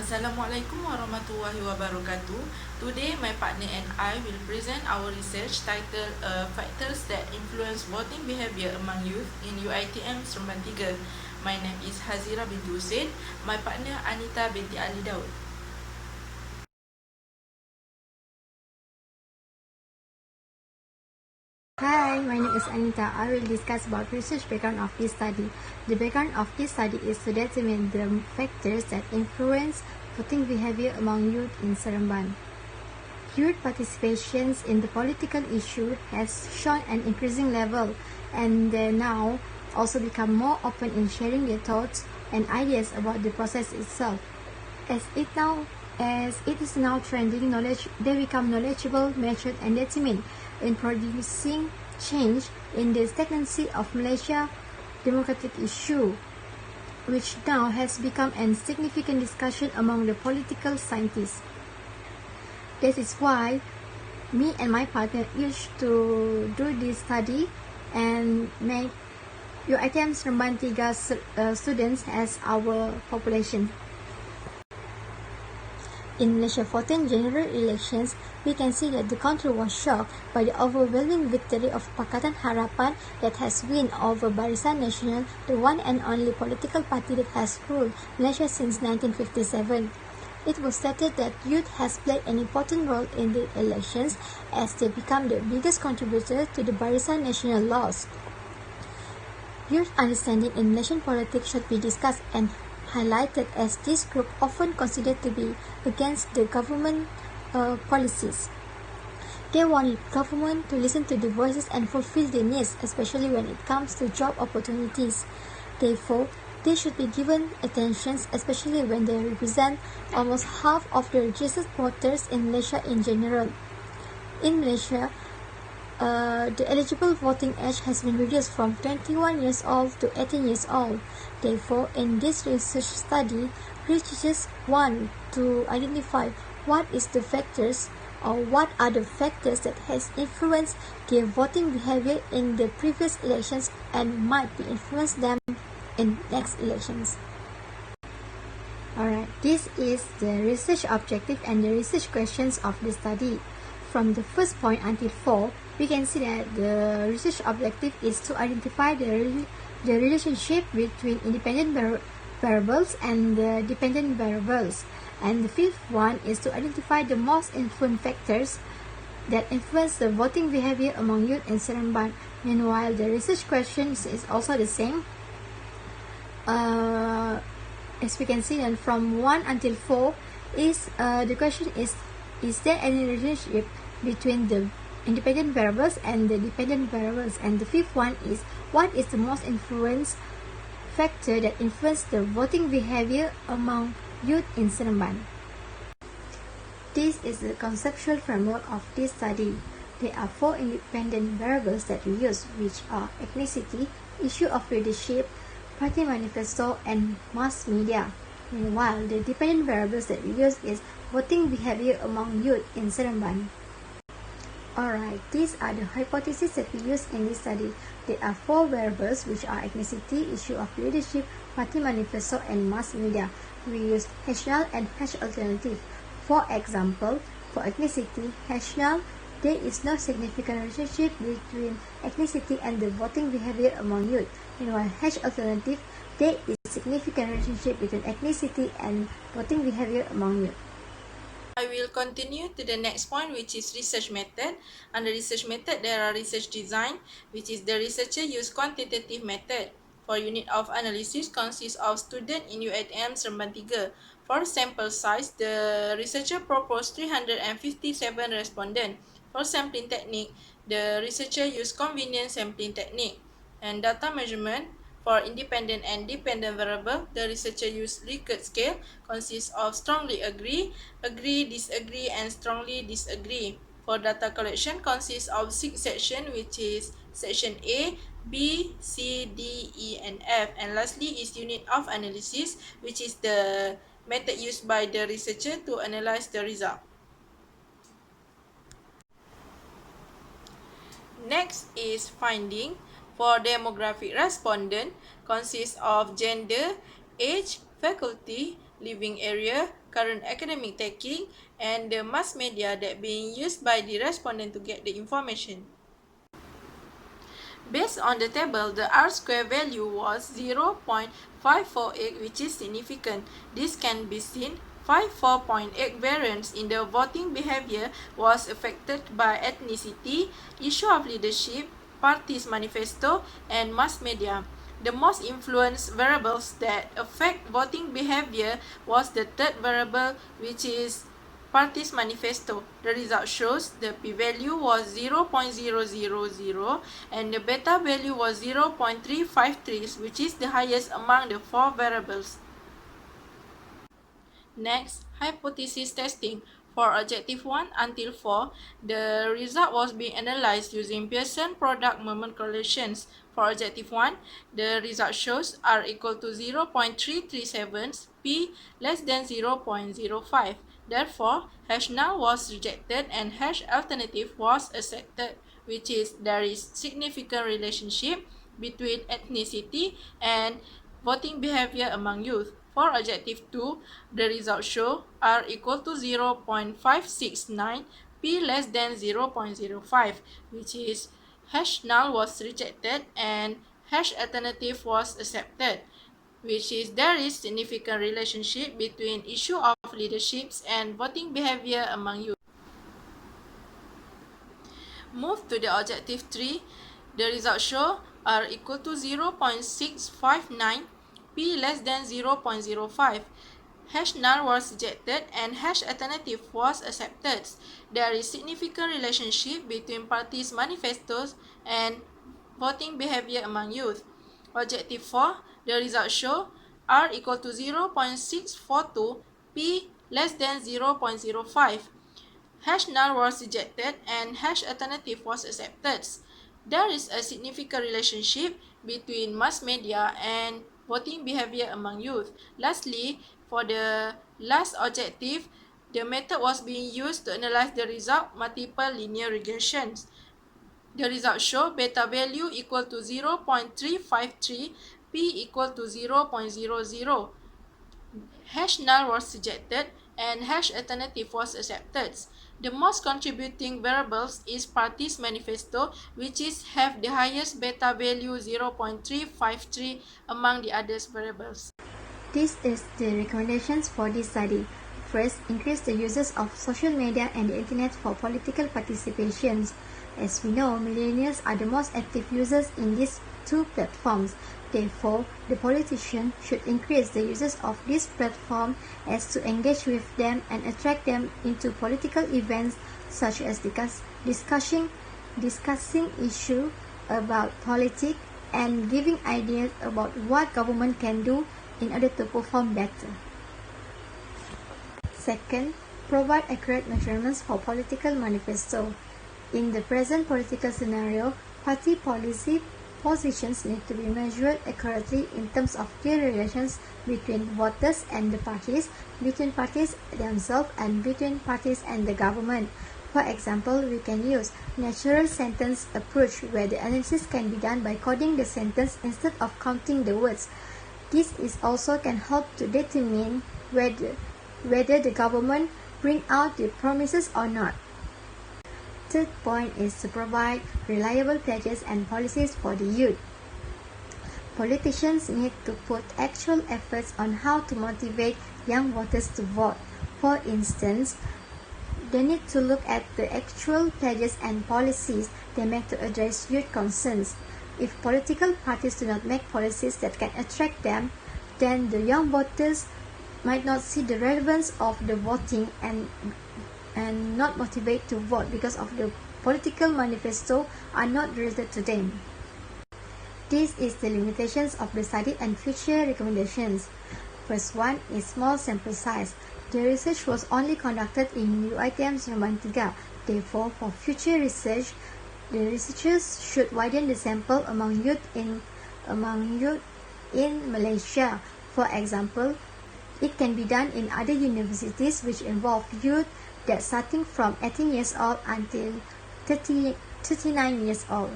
Assalamualaikum warahmatullahi wabarakatuh. Today, my partner and I will present our research titled Factors that Influence Voting Behaviour Among Youth in Uitm Seremban 3. My name is Hazirah binti Hussin. My partner Anita binti Ali Daud. Hi, my name is Anita. I will discuss about research background of this study. The background of this study is to determine the factors that influence voting behavior among youth in Seremban. Youth participation in the political issue has shown an increasing level, and they now also become more open in sharing their thoughts and ideas about the process itself. As it is now trending knowledge, they become knowledgeable, matured, and determined in producing change in the stagnancy of Malaysia democratic issue, which now has become a significant discussion among the political scientists. This is why me and my partner used to do this study and make Uitm Seremban 3 students as our population. In Malaysia 14 general elections, we can see that the country was shocked by the overwhelming victory of Pakatan Harapan that has won over Barisan Nasional, the one and only political party that has ruled Malaysia since 1957. It was stated that youth has played an important role in the elections as they become the biggest contributor to the Barisan Nasional loss. Youth understanding in Malaysian politics should be discussed and highlighted as this group often considered to be against the government policies. They want government to listen to the voices and fulfill their needs, especially when it comes to job opportunities. Therefore, they should be given attention, especially when they represent almost half of the registered voters in Malaysia in general. In Malaysia, the eligible voting age has been reduced from 21 years old to 18 years old. Therefore, in this research study, researchers want to identify what are the factors that has influenced their voting behavior in the previous elections and might be influence them in next elections. Alright, this is the research objective and the research questions of the study. From the first point until 4, we can see that the research objective is to identify the relationship between independent variables and the dependent variables. And the fifth one is to identify the most influential factors that influence the voting behavior among youth in Seremban. Meanwhile, the research questions is also the same. As we can see, then from 1 until 4 is the question is there any relationship between the independent variables and the dependent variables? And the fifth one is what is the most influence factor that influence the voting behavior among youth in Seremban? This is the conceptual framework of this study. There are 4 independent variables that we use, which are ethnicity, issue of leadership, party manifesto, and mass media. Meanwhile, the dependent variables that we use is voting behavior among youth in Seremban. Alright, these are the hypotheses that we use in this study. There are 4 variables, which are ethnicity, issue of leadership, party manifesto, and mass media. We use H-null and H-alternative. For example, for ethnicity, H-null, there is no significant relationship between ethnicity and the voting behavior among youth. Meanwhile, H-alternative, there is significant relationship between ethnicity and voting behavior among youth. I will continue to the next point, which is research method. Under research method, there are research design, which is the researcher use quantitative method. For unit of analysis consists of student in Uitm Seremban 3. For sample size, the researcher proposed 357 respondents. For sampling technique, the researcher use convenience sampling technique. And data measurement, for independent and dependent variable, the researcher used Likert scale, consists of strongly agree, agree, disagree, and strongly disagree. For data collection, consists of 6 sections, which is section A, B, C, D, E, and F. And lastly is unit of analysis, which is the method used by the researcher to analyze the result. Next is finding. For demographic respondent, consists of gender, age, faculty, living area, current academic taking, and the mass media that being used by the respondent to get the information. Based on the table, the R-square value was 0.548, which is significant. This can be seen. 54.8 variance in the voting behavior was affected by ethnicity, issue of leadership, parties manifesto, and mass media. The most influenced variables that affect voting behavior was the third variable, which is parties manifesto. The result shows the p-value was 0.000 and the beta value was 0.353, which is the highest among the four variables. Next, hypothesis testing. For objective 1 until 4, the result was being analyzed using Pearson product moment correlations. For objective 1, the result shows R equal to 0.337, P less than 0.05. Therefore, hash null was rejected and hash alternative was accepted, which is there is significant relationship between ethnicity and voting behavior among youth. For objective 2, the results show R equal to 0.569, P less than 0.05, which is hash null was rejected and hash alternative was accepted, which is there is significant relationship between issue of leaderships and voting behavior among youth. Move to the objective 3, the results show R equal to 0.659, P less than 0.05. Hash null was rejected and hash alternative was accepted. There is significant relationship between parties' manifestos and voting behavior among youth. Objective 4, the results show R equal to 0.642, P less than 0.05. Hash null was rejected and hash alternative was accepted. There is a significant relationship between mass media and voting behavior among youth. Lastly, for the last objective, the method was being used to analyze the result multiple linear regressions. The results show beta value equal to 0.353, P equal to 0.00. Hash null was rejected and hash alternative was accepted. The most contributing variables is parties manifesto, which is have the highest beta value 0.353 among the others variables. This is the recommendations for this study. First, increase the uses of social media and the internet for political participations. As we know, millennials are the most active users in these two platforms. Therefore, the politician should increase the uses of this platform as to engage with them and attract them into political events such as discussing issues about politics and giving ideas about what government can do in order to perform better. Second, provide accurate measurements for political manifesto. In the present political scenario, party policy positions need to be measured accurately in terms of their relations between voters and the parties, between parties themselves, and between parties and the government. For example, we can use natural sentence approach where the analysis can be done by coding the sentence instead of counting the words. This is also can help to determine whether the government bring out the promises or not. Third point is to provide reliable pledges and policies for the youth. Politicians need to put actual efforts on how to motivate young voters to vote. For instance, they need to look at the actual pledges and policies they make to address youth concerns. If political parties do not make policies that can attract them, then the young voters might not see the relevance of the voting and not motivate to vote because of the political manifesto are not related to them. This is the limitations of the study and future recommendations. First one is small sample size. The research was only conducted in Uitm Seremban 3. Therefore, for future research, the researchers should widen the sample among youth in Malaysia. For example, it can be done in other universities which involve youth that starting from 18 years old until 39 years old.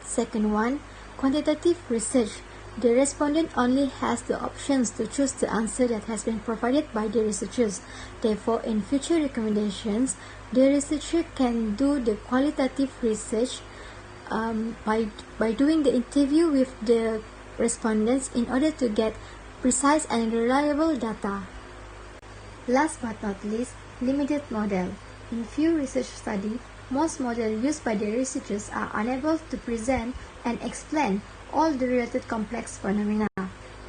Second one, quantitative research. The respondent only has the options to choose the answer that has been provided by the researchers. Therefore, in future recommendations, the researcher can do the qualitative research by doing the interview with the respondents in order to get precise and reliable data. Last but not least, limited model. In few research studies, most models used by the researchers are unable to present and explain all the related complex phenomena.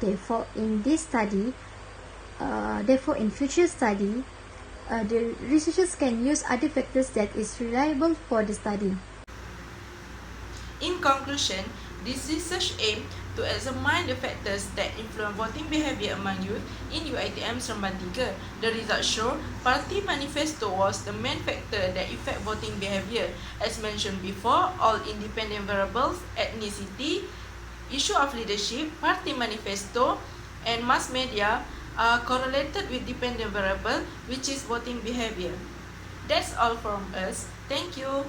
Therefore, in future study, the researchers can use other factors that is reliable for the study. In conclusion, this research aimed to examine the factors that influence voting behavior among youth in Uitm Seremban 3. The results show party manifesto was the main factor that affect voting behavior. As mentioned before, all independent variables, ethnicity, issue of leadership, party manifesto, and mass media are correlated with dependent variable, which is voting behavior. That's all from us. Thank you.